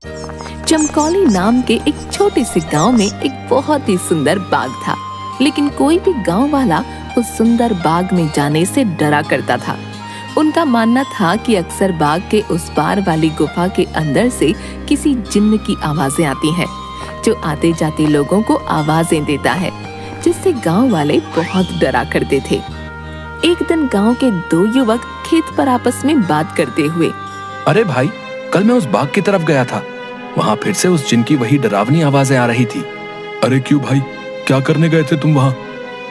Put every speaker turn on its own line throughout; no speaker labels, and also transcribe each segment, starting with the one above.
चमकौली नाम के एक छोटे से गांव में एक बहुत ही सुंदर बाग था, लेकिन कोई भी गांव वाला उस सुंदर बाग में जाने से डरा करता था। उनका मानना था कि अक्सर बाग के उस पार वाली गुफा के अंदर से किसी जिन्न की आवाजें आती हैं, जो आते जाते लोगों को आवाजें देता है, जिससे गांव वाले बहुत डरा करते थे। एक दिन गांव के दो युवक खेत पर आपस में बात करते हुए,
अरे भाई, कल मैं उस बाग की तरफ गया था, वहाँ फिर से उस जिन की वही डरावनी आवाजें आ रही थी।
अरे क्यों भाई, क्या करने गए थे तुम वहाँ?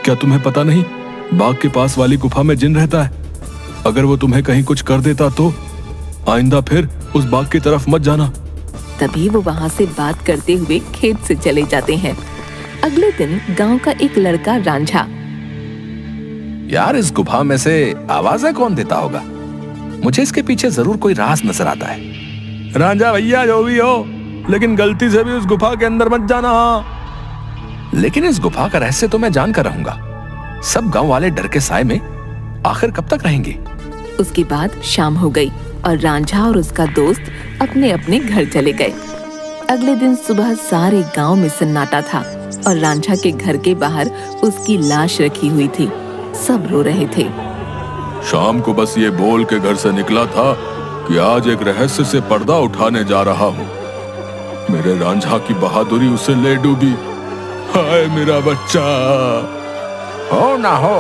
क्या तुम्हें पता नहीं बाग के पास वाली गुफा में जिन रहता है? अगर वो तुम्हें कहीं कुछ कर देता तो आइंदा फिर उस बाग की तरफ मत जाना।
तभी वो वहाँ से बात करते हुए खेत से चले जाते हैं। अगले दिन गांव का एक लड़का रांझा,
यार, इस गुफा में से आवाजें कौन देता होगा? मुझे इसके पीछे जरूर कोई राज नजर आता है।
रांझा भैया, जो भी हो, लेकिन गलती से भी उस गुफा के अंदर मत जाना।
लेकिन इस गुफा का रहस्य तो मैं जान कर रहूंगा। सब गांव वाले डर के साए में आखिर कब तक रहेंगे?
उसके बाद शाम हो गई और रांझा और उसका दोस्त अपने अपने घर चले गए। अगले दिन सुबह सारे गांव में सन्नाटा था और रांझा के घर के बाहर उसकी लाश रखी हुई थी। सब रो रहे थे।
शाम को बस ये बोल के घर से निकला था कि आज एक रहस्य से पर्दा उठाने जा रहा हूँ। मेरे रांझा की बहादुरी उसे ले डूबी। हाय मेरा बच्चा।
हो ना हो,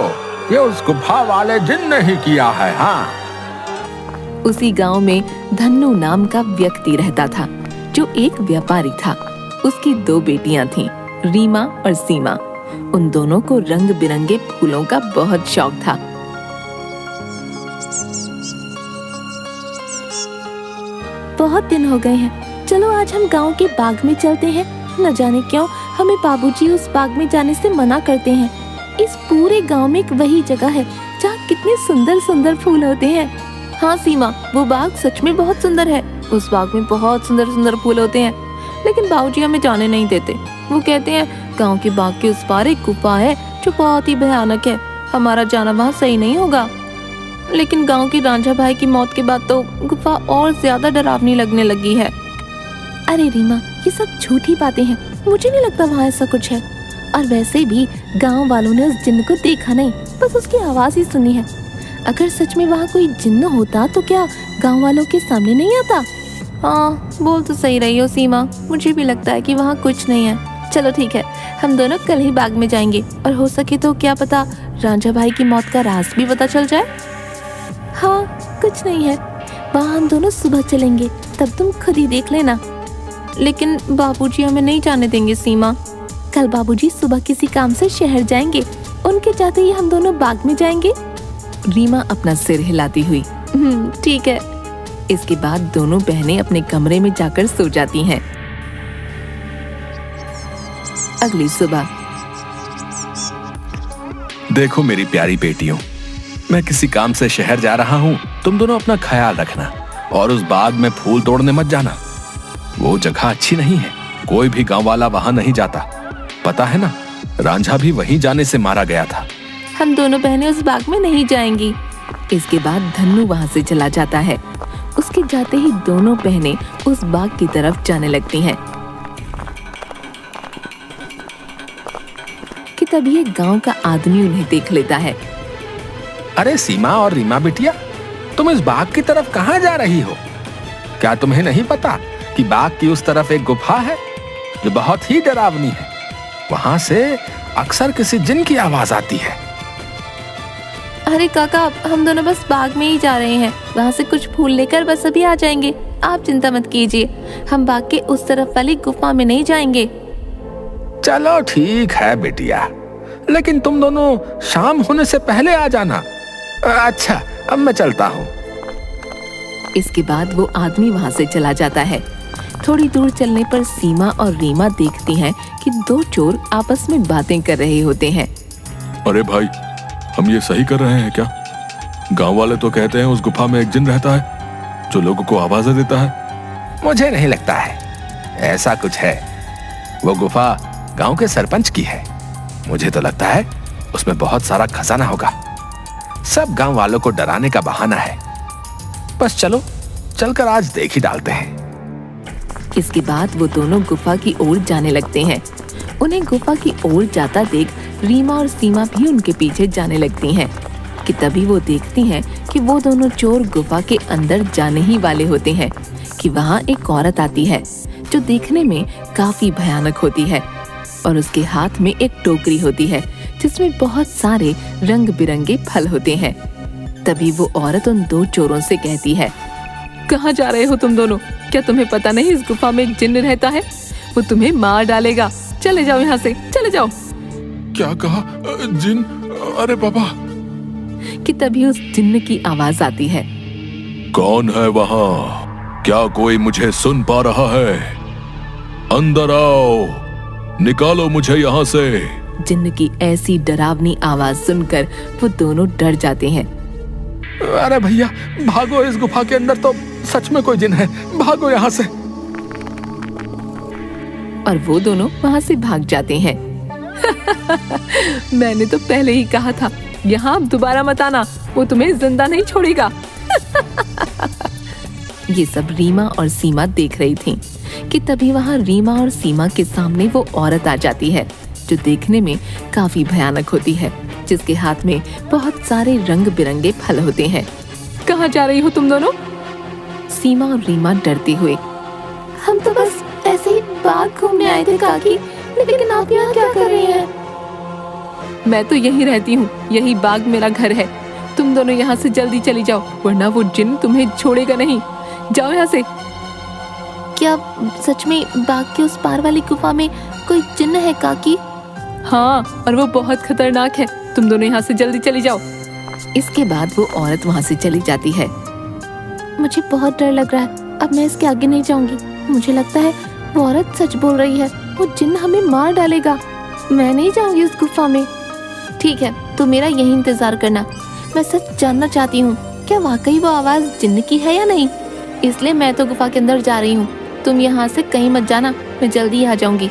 ये उस गुफा वाले जिन ने ही किया है। हाँ।
उसी गांव में धन्नू नाम का व्यक्ति रहता था, जो एक व्यापारी था। उसकी दो बेटियां थीं, रीमा और सीमा। उन दोनों को रंग बिरंगे फूलों का बहुत शौक था। बहुत दिन हो गए हैं, चलो आज हम गांव के बाग में चलते हैं। न जाने क्यों हमें बाबूजी उस बाग में जाने से मना करते हैं। इस पूरे गांव में एक वही जगह है जहाँ कितने सुंदर सुंदर फूल होते हैं। हाँ सीमा, वो बाग सच में बहुत सुंदर है। उस बाग में बहुत सुंदर सुंदर फूल होते हैं, लेकिन बाबूजी हमें जाने नहीं देते। वो कहते हैं गांव के बाग के उस पार एक गुफा है जो बहुत ही भयानक है, हमारा जाना वहाँ सही नहीं होगा। लेकिन गांव की रांझा भाई की मौत के बाद तो गुफा और ज्यादा डरावनी लगने लगी है। अरे रीमा, ये सब झूठी बातें हैं, मुझे नहीं लगता वहाँ ऐसा कुछ है। और वैसे भी गांव वालों ने उस जिन्न को देखा नहीं, बस उसकी आवाज ही सुनी है। अगर सच में वहाँ कोई जिन्न होता तो क्या गांव वालों के सामने नहीं आता? हाँ, बोल तो सही रही हो सीमा, मुझे भी लगता है कि वहाँ कुछ नहीं है। चलो ठीक है, हम दोनों कल ही बाग में जाएंगे और हो सके तो क्या पता रांझा भाई की मौत का राज भी पता चल जाए। हाँ, कुछ नहीं है, वहाँ हम दोनों सुबह चलेंगे, तब तुम खुद ही देख लेना। लेकिन बाबूजी हमें नहीं जाने देंगे सीमा। कल बाबूजी सुबह किसी काम से शहर जाएंगे, उनके जाते ही हम दोनों बाग में जाएंगे। रीमा अपना सिर हिलाती हुई ठीक है। इसके बाद दोनों बहनें अपने कमरे में जाकर सो जाती हैं। अगली सुबह,
देखो मेरी प्यारी बेटियों, मैं किसी काम से शहर जा रहा हूँ। तुम दोनों अपना ख्याल रखना और उस बाग में फूल तोड़ने मत जाना। वो जगह अच्छी नहीं है, कोई भी गांव वाला वहां नहीं जाता। पता है ना, रांझा भी वहीं जाने से मारा गया था।
हम दोनों बहनें उस बाग में नहीं जाएंगी। इसके बाद धन्नू वहां से चला जाता है। उसके जाते ही दोनों बहनें उस बाग की तरफ जाने लगती हैं कि तभी एक गांव का आदमी उन्हें देख लेता है।
अरे सीमा और रीमा बिटिया, तुम इस बाग की तरफ कहाँ जा रही हो? क्या तुम्हें नहीं पता कि बाग की उस तरफ एक गुफा है जो बहुत ही डरावनी है? वहां से अक्सर किसी जिन की आवाज आती है।
अरे काका, हम दोनों बस बाग में ही जा रहे हैं, वहाँ से कुछ फूल लेकर बस अभी आ जाएंगे। आप चिंता मत कीजिए, हम बाग के उस तरफ वाली गुफा में नहीं जाएंगे।
चलो ठीक है बेटिया, लेकिन तुम दोनों शाम होने से पहले आ जाना। अच्छा, अब मैं चलता हूँ।
इसके बाद वो आदमी वहाँ से चला जाता है। थोड़ी दूर चलने पर सीमा और रीमा देखती हैं कि दो चोर आपस में बातें कर रहे होते हैं।
अरे भाई, हम ये सही कर रहे हैं क्या? गांव वाले तो कहते हैं उस गुफा में एक जिन रहता है जो लोगों को आवाजें देता है।
मुझे नहीं लगता है ऐसा कुछ है। वो गुफा गांव के सरपंच की है। मुझे तो लगता है उसमें बहुत सारा खजाना होगा। सब गांव वालों को डराने का बहाना है। बस चलो, चलकर आज देख ही डालते हैं।
इसके बाद वो दोनों गुफा की ओर जाने लगते हैं। उन्हें गुफा की ओर जाता देख रीमा और सीमा भी उनके पीछे जाने लगती हैं कि तभी वो देखती हैं कि वो दोनों चोर गुफा के अंदर जाने ही वाले होते हैं कि वहाँ एक औरत आती है जो देखने में काफी भयानक होती है और उसके हाथ में एक टोकरी होती है जिसमें बहुत सारे रंग बिरंगे फल होते हैं। तभी वो औरत उन दो चोरों से कहती है, कहाँ जा रहे हो तुम दोनों? क्या तुम्हें पता नहीं इस गुफा में एक जिन्न रहता है? वो तुम्हें मार डालेगा। चले जाओ यहाँ से, चले जाओ।
क्या कहा? जिन? अरे बाबा।
कि तभी उस जिन्न की आवाज आती है,
कौन है वहाँ? क्या कोई मुझे सुन पा रहा है? अंदर आओ, निकालो मुझे यहाँ से।
जिन्न की ऐसी डरावनी आवाज सुनकर वो दोनों डर जाते हैं।
अरे भैया भागो, इस गुफा के अंदर तो सच में कोई जिन है, भागो यहाँ से।
और वो दोनों वहाँ से भाग जाते हैं। मैंने तो पहले ही कहा था, यहाँ दोबारा मत आना, वो तुम्हें जिंदा नहीं छोड़ेगा। ये सब रीमा और सीमा देख रही थीं कि तभी वहाँ रीमा और सीमा के सामने वो औरत आ जाती है जो देखने में काफी भयानक होती है, जिसके हाथ में बहुत सारे रंग बिरंगे फल होते हैं। कहाँ जा रही हो तुम दोनों? सीमा और रीमा डरते हुए, हम तो बस ऐसे ही बाग घूमने आए थे काकी, लेकिन आप यहाँ क्या कर रही हैं? मैं तो यहीं रहती हूँ, यही बाग मेरा घर है। तुम दोनों यहाँ से जल्दी चली जाओ, वरना वो जिन तुम्हें छोड़ेगा नहीं। जाओ यहाँ से। क्या सच में बाग के उस पार वाली गुफा में कोई जिन्न है काकी? हाँ, और वो बहुत खतरनाक है। तुम दोनों यहाँ से जल्दी चली जाओ। इसके बाद वो औरत वहाँ से चली जाती है। मुझे बहुत डर लग रहा है, अब मैं इसके आगे नहीं जाऊंगी। मुझे लगता है वो औरत सच बोल रही है, वो जिन्न हमें मार डालेगा। मैं नहीं जाऊंगी उस गुफा में। ठीक है, तो मेरा यही इंतजार करना। मैं सच जानना चाहती हूँ, क्या वाकई वो आवाज जिन्न की है या नहीं? इसलिए मैं तो गुफा के अंदर जा रही हूँ। तुम यहाँ से कहीं मत जाना, मैं जल्दी आ जाऊंगी।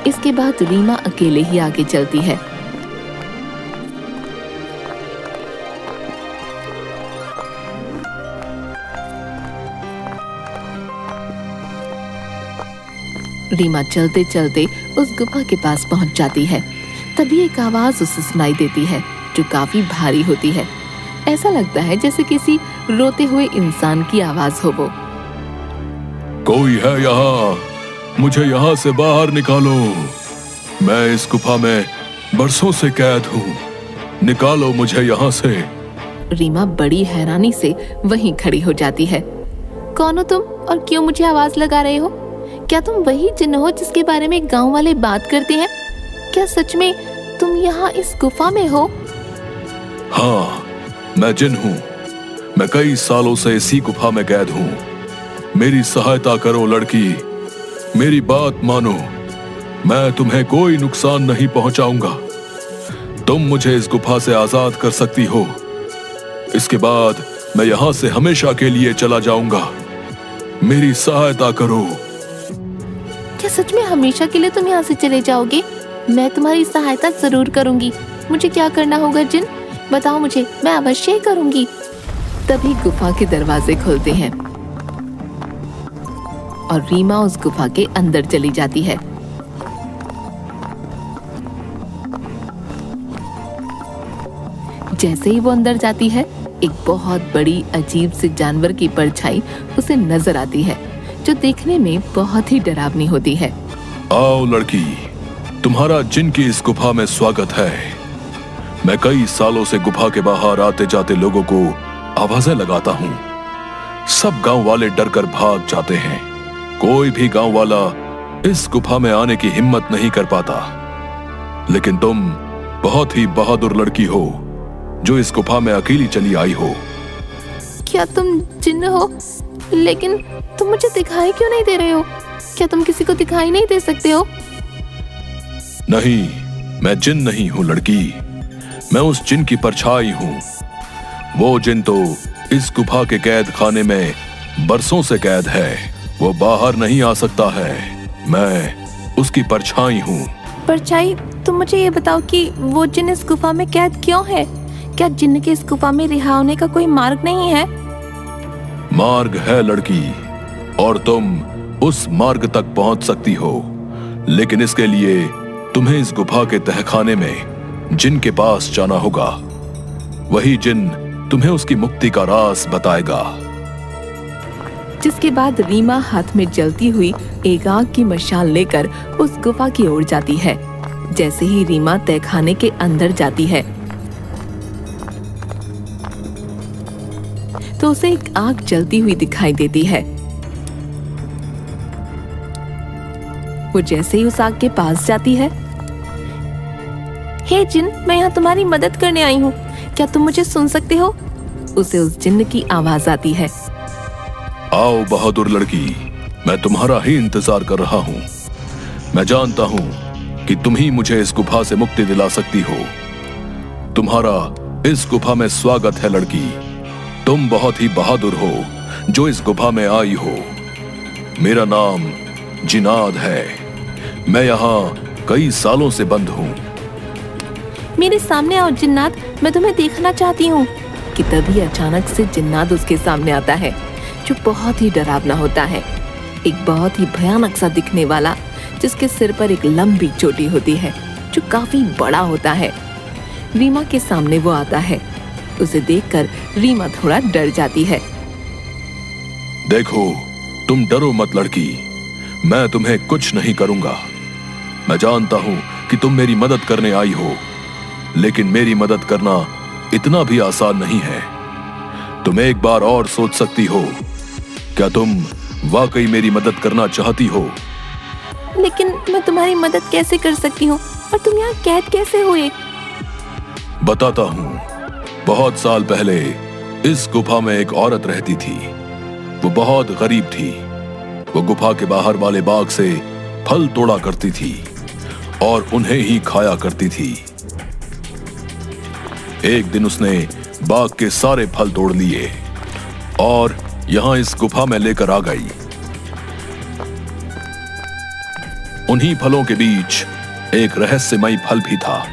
इसके बाद रीमा अकेले ही आगे चलती है। रीमा चलते चलते उस गुफा के पास पहुंच जाती है। तभी एक आवाज उसे सुनाई देती है जो काफी भारी होती है। ऐसा लगता है जैसे किसी रोते हुए इंसान की आवाज हो। वो
कोई है यहाँ? मुझे यहाँ से बाहर निकालो। मैं इस गुफा में बरसों से कैद हूँ, निकालो मुझे यहाँ से।
रीमा बड़ी हैरानी से वहीं खड़ी हो जाती है। कौन हो तुम और क्यों मुझे आवाज लगा रहे हो? क्या तुम वही जिन्न हो जिसके बारे में गांव वाले बात करते हैं? क्या सच में तुम यहाँ इस गुफा में हो?
हाँ, मैं जिन हूँ। मैं कई सालों से इसी गुफा में कैद हूँ। मेरी सहायता करो लड़की, मेरी बात मानो। मैं तुम्हें कोई नुकसान नहीं पहुंचाऊंगा। तुम मुझे इस गुफा से आजाद कर सकती हो। इसके बाद मैं यहाँ से हमेशा के लिए चला जाऊंगा। मेरी सहायता करो।
क्या सच में हमेशा के लिए तुम यहाँ से चले जाओगे? मैं तुम्हारी सहायता जरूर करूंगी। मुझे क्या करना होगा जिन? बताओ मुझे, मैं अवश्य ही करूंगी। तभी गुफा के दरवाजे खुलते हैं और रीमा उस गुफा के अंदर चली जाती है। जैसे ही वो अंदर जाती है, एक बहुत बड़ी अजीब से जानवर की परछाई उसे नजर आती है जो देखने में बहुत ही डरावनी होती है।
आओ लड़की, तुम्हारा जिन की इस गुफा में स्वागत है। मैं कई सालों से गुफा के बाहर आते जाते लोगों को आवाजें लगाता हूँ। सब गांव वाले डर कर भाग जाते हैं। कोई भी गांव वाला इस गुफा में आने की हिम्मत नहीं कर पाता। लेकिन तुम बहुत ही बहादुर लड़की हो जो इस गुफा में अकेली चली आई हो।
क्या तुम जिन्न हो? लेकिन तुम मुझे दिखाई क्यों नहीं दे रहे हो? क्या तुम किसी को दिखाई नहीं दे सकते हो?
नहीं, मैं जिन नहीं हूँ लड़की। मैं उस जिन की परछाई हूँ। वो जिन तो इस गुफा के कैद खाने में बरसों से कैद है। वो बाहर नहीं आ सकता है। मैं उसकी परछाई हूँ।
परछाई? तुम मुझे ये बताओ कि वो जिन इस गुफा में कैद क्यों है? क्या जिन्न के इस गुफा में रिहा होने का कोई मार्ग नहीं है?
मार्ग है लड़की, और तुम उस मार्ग तक पहुंच सकती हो, लेकिन इसके लिए तुम्हें इस गुफा के तहखाने में जिन के पास जाना होगा। वही जिन तुम्हें उसकी मुक्ति का राज बताएगा।
जिसके बाद रीमा हाथ में जलती हुई एक आग की मशाल लेकर उस गुफा की ओर जाती है। जैसे ही रीमा तहखाने के अंदर जाती है तो उसे एक आग जलती हुई दिखाई देती है। वो जैसे ही उस आग के पास जाती है, हे जिन, मैं यहाँ तुम्हारी मदद करने आई हूँ, क्या तुम मुझे सुन सकते हो? उसे उस जिन्न की आवाज आती है।
आओ बहादुर लड़की, मैं तुम्हारा ही इंतजार कर रहा हूँ। मैं जानता हूँ कि तुम ही मुझे इस गुफा से मुक्ति दिला सकती हो। तुम्हारा इस गुफा में स्वागत है लड़की। तुम बहुत ही बहादुर हो जो इस गुफा में आई हो। मेरा नाम जिनाद है। मैं यहाँ कई सालों से बंद हूँ।
मेरे सामने आओ जिन्नात, मैं तुम्हें देखना चाहती हूँ। कि तभी अचानक से जिन्नात उसके सामने आता है, जो बहुत ही डरावना होता है। एक बहुत ही भयानक सा दिखने वाला, जिसके सिर पर एक लंबी चोटी होती है जो काफी बड़ा होता है। रीमा के सामने वो आता है। उसे देखकर रीमा थोड़ा डर जाती है।
देखो, तुम डरो मत लड़की, मैं तुम्हें कुछ नहीं करूंगा। मैं जानता हूं कि तुम मेरी मदद करने आई हो, लेकिन मेरी मदद करना इतना भी आसान नहीं है। तुम एक बार और सोच सकती हो। क्या तुम वाकई मेरी मदद करना चाहती हो?
लेकिन मैं तुम्हारी मदद कैसे कर सकती हूँ, और तुम यहाँ कैद कैसे हुए?
बताता हूँ। बहुत साल पहले इस गुफा में एक औरत रहती थी। वो बहुत गरीब थी। वो गुफा के बाहर वाले बाग से फल तोड़ा करती थी और उन्हें ही खाया करती थी। एक दिन उसने बाग के सारे फल तोड़ लिए और यहां इस गुफा में लेकर आ गई। उन्हीं फलों के बीच एक रहस्यमयी फल भी था,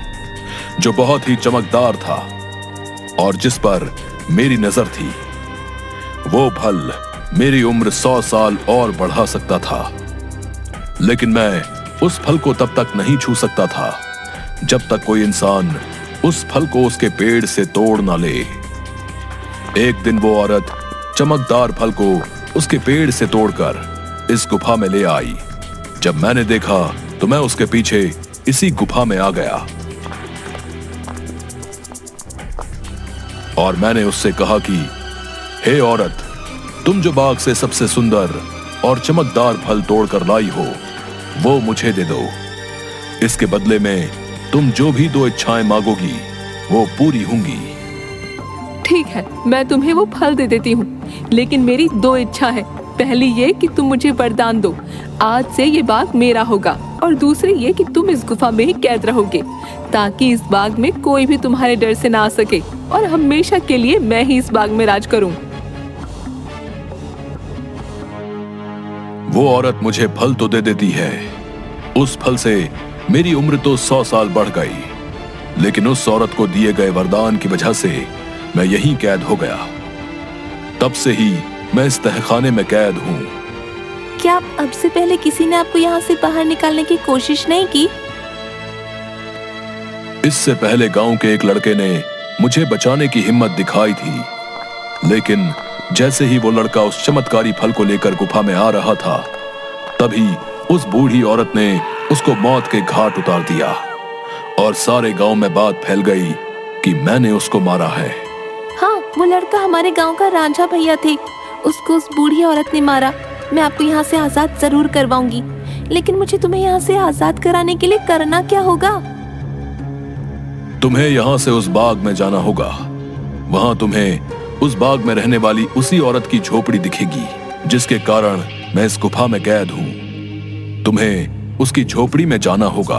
जो बहुत ही चमकदार था और जिस पर मेरी नजर थी। वो फल मेरी उम्र 100 साल और बढ़ा सकता था, लेकिन मैं उस फल को तब तक नहीं छू सकता था जब तक कोई इंसान उस फल को उसके पेड़ से तोड़ ना ले। एक दिन वो औरत चमकदार फल को उसके पेड़ से तोड़कर इस गुफा में ले आई। जब मैंने देखा तो मैं उसके पीछे इसी गुफा में आ गया और मैंने उससे कहा कि हे औरत, तुम जो बाग से सबसे सुंदर और चमकदार फल तोड़कर लाई हो, वो मुझे दे दो। इसके बदले में तुम जो भी 2 इच्छाएं मांगोगी वो पूरी होंगी।
ठीक है, मैं तुम्हें वो फल दे देती हूँ, लेकिन मेरी 2 इच्छा है। पहली ये कि तुम मुझे वरदान दो, आज से ये बाग मेरा होगा, और दूसरी ये कि तुम इस गुफा में ही कैद रहोगे, ताकि इस बाग में कोई भी तुम्हारे डर से ना आ सके और हमेशा के लिए मैं ही इस बाग में राज करूं।
वो औरत मुझे फल तो दे देती है। उस फल से मेरी उम्र तो 100 साल बढ़ गई, लेकिन उस औरत को दिए गए वरदान की वजह से मैं यहीं कैद हो गया। तब से ही मैं इस तहखाने में कैद हूँ।
क्या अब से पहले किसी ने आपको यहाँ से बाहर निकालने की कोशिश नहीं की?
इससे पहले गांव के एक लड़के ने मुझे बचाने की हिम्मत दिखाई थी, लेकिन जैसे ही वो लड़का उस चमत्कारी फल को लेकर गुफा में आ रहा था, तभी उस बूढ़ी औरत ने उसको मौत के घाट उतार दिया और सारे गांव में बात फैल गई कि मैंने उसको मारा है।
हाँ, वो लड़का हमारे गांव का रांझा भैया थे। उसको उस बूढ़ी औरत ने मारा। मैं आपको यहाँ से आजाद जरूर करवाऊंगी, लेकिन मुझे तुम्हें यहाँ से आजाद कराने के लिए करना क्या होगा?
तुम्हें यहाँ से उस बाग में जाना होगा। वहां तुम्हें उस बाग में रहने वाली उसी औरत की झोपड़ी दिखेगी, जिसके कारण मैं इस गुफा में कैद हूँ। तुम्हें उसकी झोपड़ी में जाना होगा।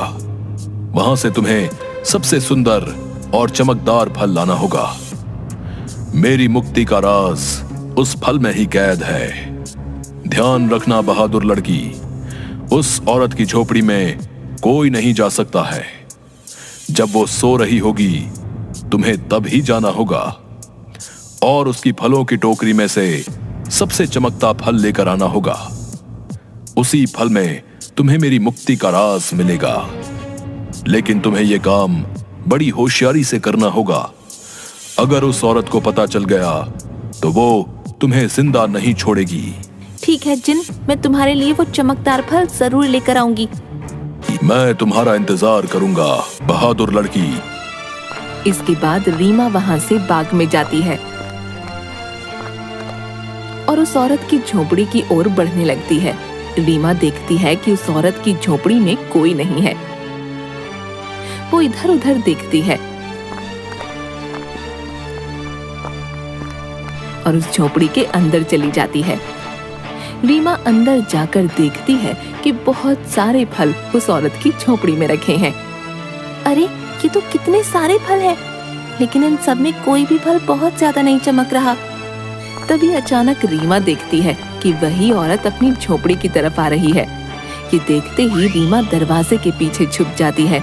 वहां से तुम्हें सबसे सुंदर और चमकदार फल लाना होगा। मेरी मुक्ति का राज उस फल में ही कैद है। ध्यान रखना बहादुर लड़की, उस औरत की झोपड़ी में कोई नहीं जा सकता है। जब वो सो रही होगी, तुम्हें तब ही जाना होगा और उसकी फलों की टोकरी में से सबसे चमकता फल लेकर आना होगा। उसी फल में तुम्हें मेरी मुक्ति का राज मिलेगा। लेकिन तुम्हें यह काम बड़ी होशियारी से करना होगा। अगर उस औरत को पता चल गया तो वो तुम्हें जिंदा नहीं छोड़ेगी।
ठीक है जिन, मैं तुम्हारे लिए वो चमकदार फल जरूर लेकर आऊंगी।
मैं तुम्हारा इंतजार करूंगा, बहादुर लड़की।
इसके बाद रीमा वहाँ से बाग में जाती है और उस औरत की झोपड़ी की ओर बढ़ने लगती है। रीमा देखती है कि उस औरत की झोपड़ी में कोई नहीं है। वो इधर उधर देखती है और उस झोपड़ी के अंदर चली जाती है। रीमा अंदर जाकर देखती है कि बहुत सारे फल उस औरत की झोपड़ी में रखे हैं।
अरे ये तो कितने सारे फल हैं, लेकिन इन सब में कोई भी फल बहुत ज्यादा नहीं चमक रहा।
तभी अचानक रीमा देखती है कि वही औरत अपनी झोपड़ी की तरफ आ रही है। ये देखते ही रीमा दरवाजे के पीछे छुप जाती है।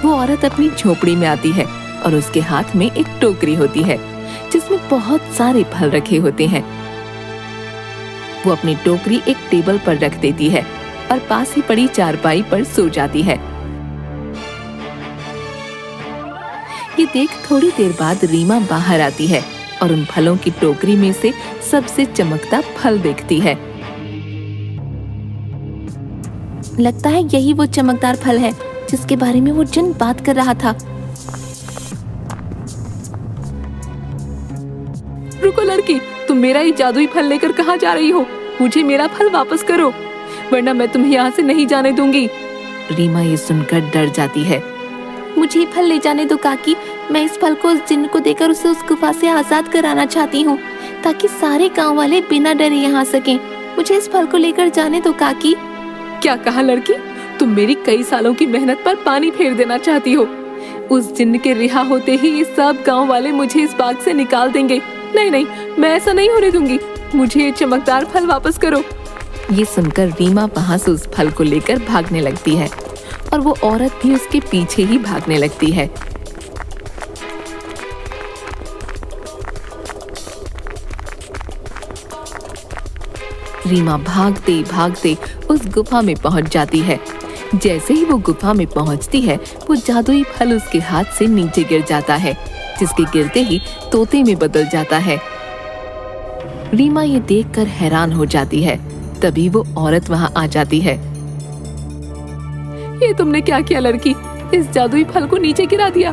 वो औरत अपनी झोपड़ी में आती है और उसके हाथ में एक टोकरी होती है जिसमें बहुत सारे फल रखे होते हैं। वो अपनी टोकरी एक टेबल पर रख देती है और पास ही पड़ी चारपाई पर सो जाती है। ये देख थोड़ी देर बाद रीमा बाहर आती है और उन फलों की टोकरी में से सबसे चमकता फल देखती है।
लगता है यही वो चमकदार फल है जिसके बारे में वो जिन बात कर रहा था।
रुको लड़की, तुम मेरा ये जादुई फल लेकर कहाँ जा रही हो? मुझे मेरा फल वापस करो, वरना मैं तुम्हें यहाँ से नहीं जाने दूंगी। रीमा ये सुनकर डर जाती है।
मुझे फल ले जाने दो काकी, मैं इस फल को उस जिन्न को देकर उसे उस गुफा से आजाद कराना चाहती हूँ, ताकि सारे गांव वाले बिना डरे यहाँ सकें। मुझे इस फल को लेकर जाने दो काकी।
क्या कहा लड़की? तुम मेरी कई सालों की मेहनत पर पानी फेर देना चाहती हो? उस जिन्न के रिहा होते ही ये सब गांव वाले मुझे इस बाग से निकाल देंगे। नहीं नहीं, मैं ऐसा नहीं होने दूंगी। मुझे ये चमकदार फल वापस करो। ये सुनकर रीमा वहाँ से उस फल को लेकर भागने लगती है और वो औरत भी उसके पीछे ही भागने लगती है। रीमा भागते भागते उस गुफा में पहुंच जाती है। जैसे ही वो गुफा में पहुंचती है, वो जादुई फल उसके हाथ से नीचे गिर जाता है, जिसके गिरते ही तोते में बदल जाता है। रीमा ये देखकर हैरान हो जाती है। तभी वो औरत वहाँ आ जाती है। ये तुमने क्या किया लड़की? इस जादुई फल को नीचे गिरा दिया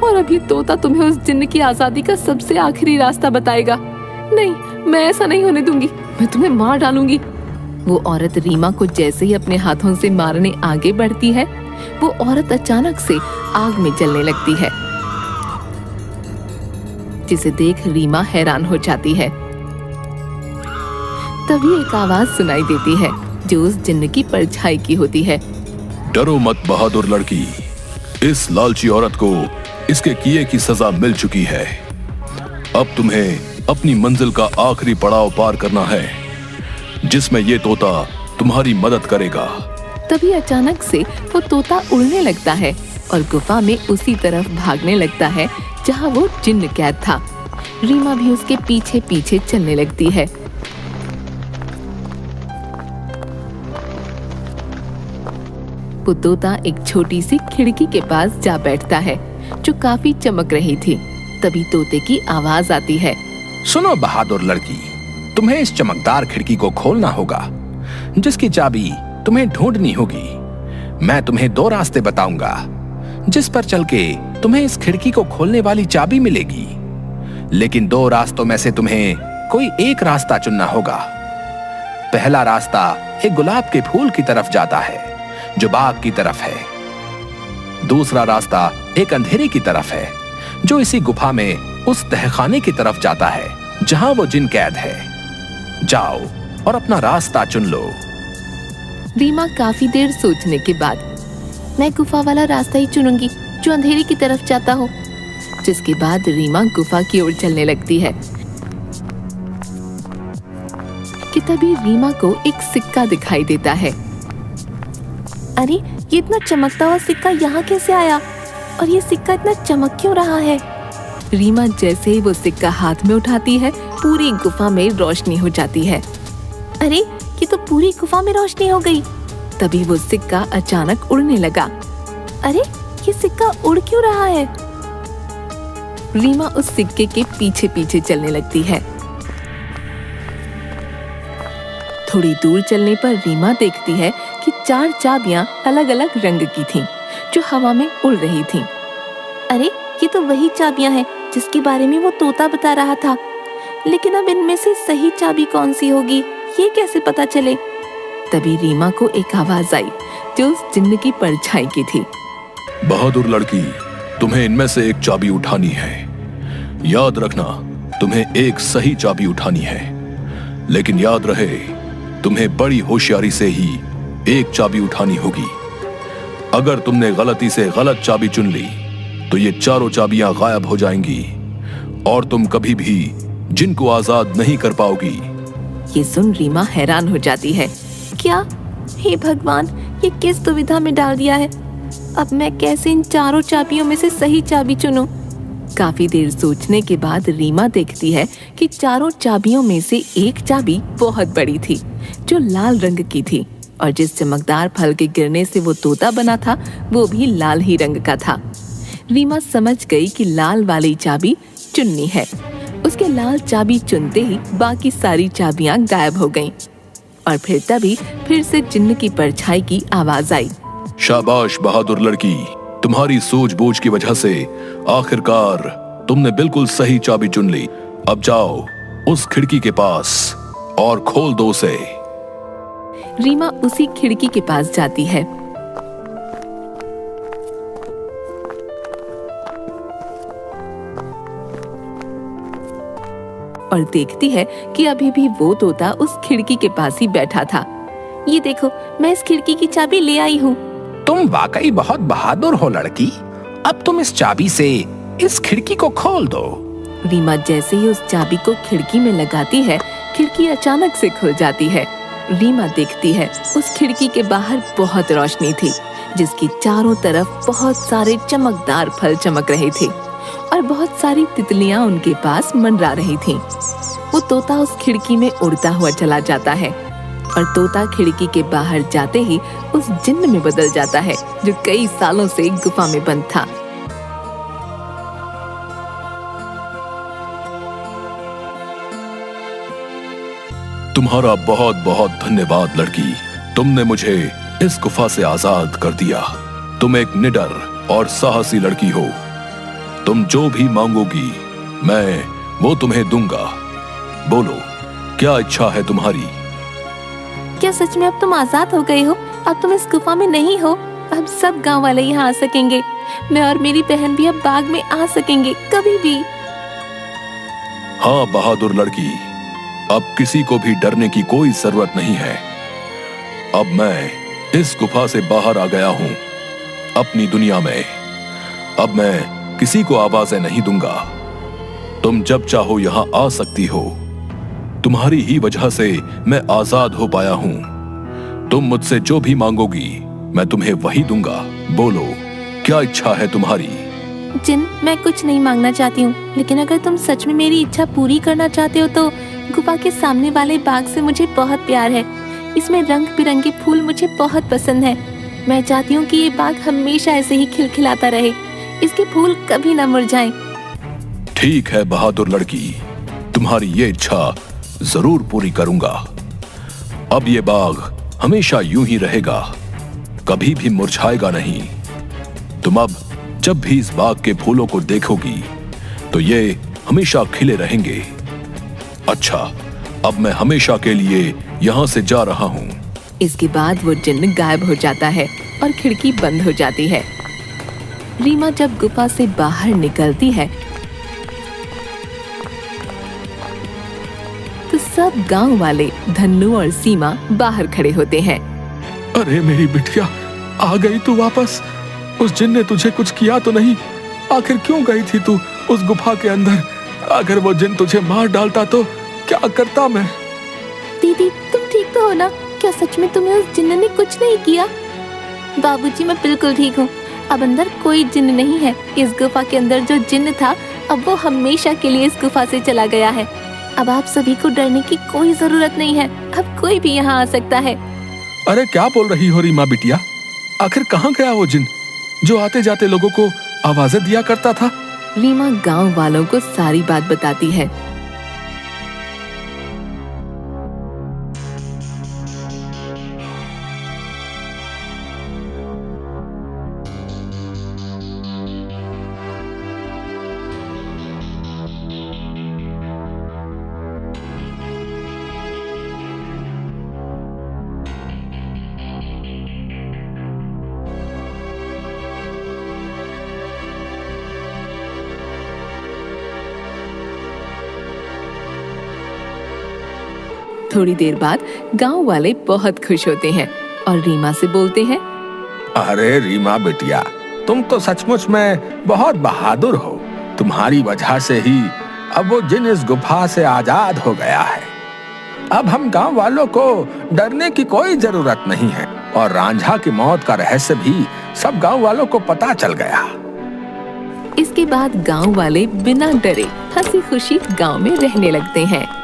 और अब ये तोता तुम्हें उस जिन्न की आजादी का सबसे आखिरी रास्ता बताएगा। नहीं, मैं ऐसा नहीं होने दूंगी, मैं तुम्हें मार डालूंगी। वो औरत रीमा को जैसे ही अपने हाथों से मारने आगे बढ़ती है, वो औरत अचानक से आग में जलने लगती है, जिसे देख रीमा हैरान हो जाती है। तभी एक आवाज सुनाई देती है जो उस जिन्न की परछाई की होती है।
डरो मत बहादुर लड़की, इस लालची औरत को इसके किए की सजा मिल चुकी है। अब तुम्हें अपनी मंजिल का आखिरी पड़ाव पार करना है, जिसमें ये तोता तुम्हारी मदद करेगा।
तभी अचानक से वो तोता उड़ने लगता है और गुफा में उसी तरफ भागने लगता है जहाँ वो जिन्न कैद था। रीमा भी उसके पीछे पीछे चलने लगती है। वो तोता एक छोटी सी खिड़की के पास जा बैठता है जो काफी चमक रही थी। तभी तोते की आवाज आती है।
सुनो बहादुर लड़की, तुम्हें इस चमकदार खिड़की को खोलना होगा, जिसकी चाबी तुम्हें ढूंढनी होगी। मैं तुम्हें 2 रास्ते बताऊंगा, जिस पर चल के तुम्हें इस खिड़की को खोलने वाली चाबी मिलेगी। लेकिन 2 रास्तों में से तुम्हें कोई एक रास्ता चुनना होगा। पहला रास्ता एक गुलाब के फूल की तरफ जाता है, जो बाग की तरफ है। दूसरा रास्ता एक अंधेरे की तरफ है, जो इसी गुफा में उस तहखाने की तरफ जाता है जहां वो जिन कैद है। जाओ और अपना रास्ता चुन लो।
रीमा काफी देर सोचने के बाद,
मैं गुफा वाला रास्ता ही चुनूंगी जो अंधेरे की तरफ जाता हो।
जिसके बाद रीमा गुफा की ओर चलने लगती है कि तभी रीमा को एक सिक्का दिखाई देता है।
अरे ये इतना चमकता हुआ सिक्का यहाँ कैसे आया? और ये सिक्का इतना चमक क्यों रहा है?
रीमा जैसे ही वो सिक्का हाथ में उठाती है, पूरी गुफा में रोशनी हो जाती है।
अरे ये तो पूरी गुफा में रोशनी हो गई।
तभी वो सिक्का अचानक उड़ने लगा।
अरे ये सिक्का उड़ क्यों रहा है?
रीमा उस सिक्के के पीछे पीछे चलने लगती है। थोड़ी दूर चलने पर रीमा देखती है कि 4 चाबियां अलग अलग रंग की थीं, जो हवा में उड़ रही थीं।
अरे ये तो वही चाबियां हैं जिसके बारे में वो तोता बता रहा था। लेकिन अब इनमें से सही चाबी कौन सी होगी, ये कैसे पता चले?
तभी रीमा को एक आवाज आई जो उस जिन्न की परछाई की थी।
बहादुर लड़की, तुम्हें इनमें से एक चाबी उठानी है। याद रखना, तुम्हें एक सही चाबी उठानी है, लेकिन याद रहे तुम्हें बड़ी होशियारी से ही एक चाबी उठानी होगी। अगर तुमने गलती से गलत चाबी चुन ली तो ये चारों चाबियां गायब हो जाएंगी और तुम कभी भी जिनको आजाद नहीं कर पाओगी।
ये सुन रीमा हैरान हो जाती है।
क्या? हे भगवान, ये किस दुविधा में डाल दिया है। अब मैं कैसे इन चारों चाबियों में से सही चाबी चुनूं?
काफी देर सोचने के बाद रीमा देखती है कि चारों चाबियों में से एक चाबी बहुत बड़ी थी, जो लाल रंग की थी, और जिस चमकदार फल के गिरने से वो तोता बना था वो भी लाल ही रंग का था। रीमा समझ गई कि लाल वाली चाबी चुननी है। उसके लाल चाबी चुनते ही बाकी सारी चाबियां गायब हो गईं। और तभी फिर से जिन्न की परछाई की आवाज आई।
शाबाश बहादुर लड़की, तुम्हारी सूझबूझ की वजह से आखिरकार तुमने बिल्कुल सही चाबी चुन ली। अब जाओ उस खिड़की के पास और खोल दो उसे।
रीमा उसी खिड़की के पास जाती है। और देखती है कि अभी भी वो तोता उस खिड़की के पास ही बैठा था।
ये देखो, मैं इस खिड़की की चाबी ले आई हूँ।
तुम वाकई बहुत बहादुर हो लड़की। अब तुम इस चाबी से इस खिड़की को खोल दो।
रीमा जैसे ही उस चाबी को खिड़की में लगाती है, खिड़की अचानक से खुल जाती है। रीमा देखती है उस खिड़की के बाहर बहुत रोशनी थी, जिसकी चारों तरफ बहुत सारे चमकदार फल चमक रहे थे और बहुत सारी तितलियां उनके पास मंडरा रही थीं। वो तोता उस खिड़की में उड़ता हुआ चला जाता है और तोता खिड़की के बाहर जाते ही उस जिन्न में बदल जाता है, जो कई सालों से गुफा में बंद था।
तुम्हारा बहुत बहुत धन्यवाद लड़की, तुमने मुझे इस गुफा से आजाद कर दिया। तुम एक निडर और साहसी लड़की हो। तुम जो भी मांगोगी मैं वो तुम्हें दूंगा। बोलो, क्या इच्छा है तुम्हारी?
क्या सच में अब तुम आजाद हो गए हो? अब तुम इस गुफा में नहीं हो। अब सब गांव वाले यहाँ आ सकेंगे। मैं और मेरी बहन भी अब बाग में आ सकेंगे कभी भी।
हाँ बहादुर लड़की, अब किसी को भी डरने की कोई जरूरत नहीं है। अब मैं इस गुफा से बाहर आ गया हूँ अपनी दुनिया में। अब मैं किसी को आवाजें नहीं दूंगा। तुम जब चाहो यहाँ आ सकती हो। तुम्हारी ही वजह से मैं आजाद हो पाया हूँ। तुम मुझसे जो भी मांगोगी मैं तुम्हें वही दूंगा। बोलो, क्या इच्छा है तुम्हारी?
जिन, मैं कुछ नहीं मांगना चाहती हूँ, लेकिन अगर तुम सच में मेरी इच्छा पूरी करना चाहते हो तो गुफा के सामने वाले बाग से मुझे बहुत प्यार है। इसमें रंग बिरंगे फूल मुझे बहुत पसंद है। मैं चाहती हूँ कि ये बाग हमेशा ऐसे ही खिलखिलाता रहे, इसके फूल कभी न मुरझाएं।
ठीक है बहादुर लड़की, तुम्हारी ये इच्छा जरूर पूरी करूंगा। अब ये बाग हमेशा यूं ही रहेगा, कभी भी मुरझाएगा नहीं। तुम अब जब भी इस बाग के फूलों को देखोगी तो ये हमेशा खिले रहेंगे। अच्छा, अब मैं हमेशा के लिए यहाँ से जा रहा हूँ।
इसके बाद वो जिन्न गायब हो जाता है और खिड़की बंद हो जाती है। रीमा जब गुफा से बाहर निकलती है तो सब गांव वाले धन्नू और सीमा बाहर खड़े होते हैं।
अरे मेरी बिटिया, आ गई तू वापस। उस जिन ने तुझे कुछ किया तो नहीं? आखिर क्यों गई थी तू उस गुफा के अंदर? अगर वो जिन तुझे मार डालता तो क्या करता मैं?
दीदी, तुम ठीक तो हो ना? क्या सच में तुम्हें उस जिन्न ने कुछ नहीं किया? बाबूजी, मैं बिल्कुल ठीक हूँ। अब अंदर कोई जिन्न नहीं है। इस गुफा के अंदर जो जिन्न था अब वो हमेशा के लिए इस गुफा से चला गया है। अब आप सभी को डरने की कोई जरूरत नहीं है। अब कोई भी यहाँ आ सकता है।
अरे क्या बोल रही हो रीमा बिटिया? आखिर कहाँ गया वो जिन जो आते जाते लोगों को आवाजें दिया करता था?
रीमा गांव वालों को सारी बात बताती है। थोड़ी देर बाद गांव वाले बहुत खुश होते हैं और रीमा से बोलते हैं,
अरे रीमा बिटिया, तुम तो सचमुच में बहुत बहादुर हो। तुम्हारी वजह से ही अब वो जिन इस गुफा से आजाद हो गया है। अब हम गांव वालों को डरने की कोई जरूरत नहीं है और रांझा की मौत का रहस्य भी सब गांव वालों को पता चल गया।
इसके बाद गांव वाले बिना डरे हंसी खुशी गांव में रहने लगते हैं।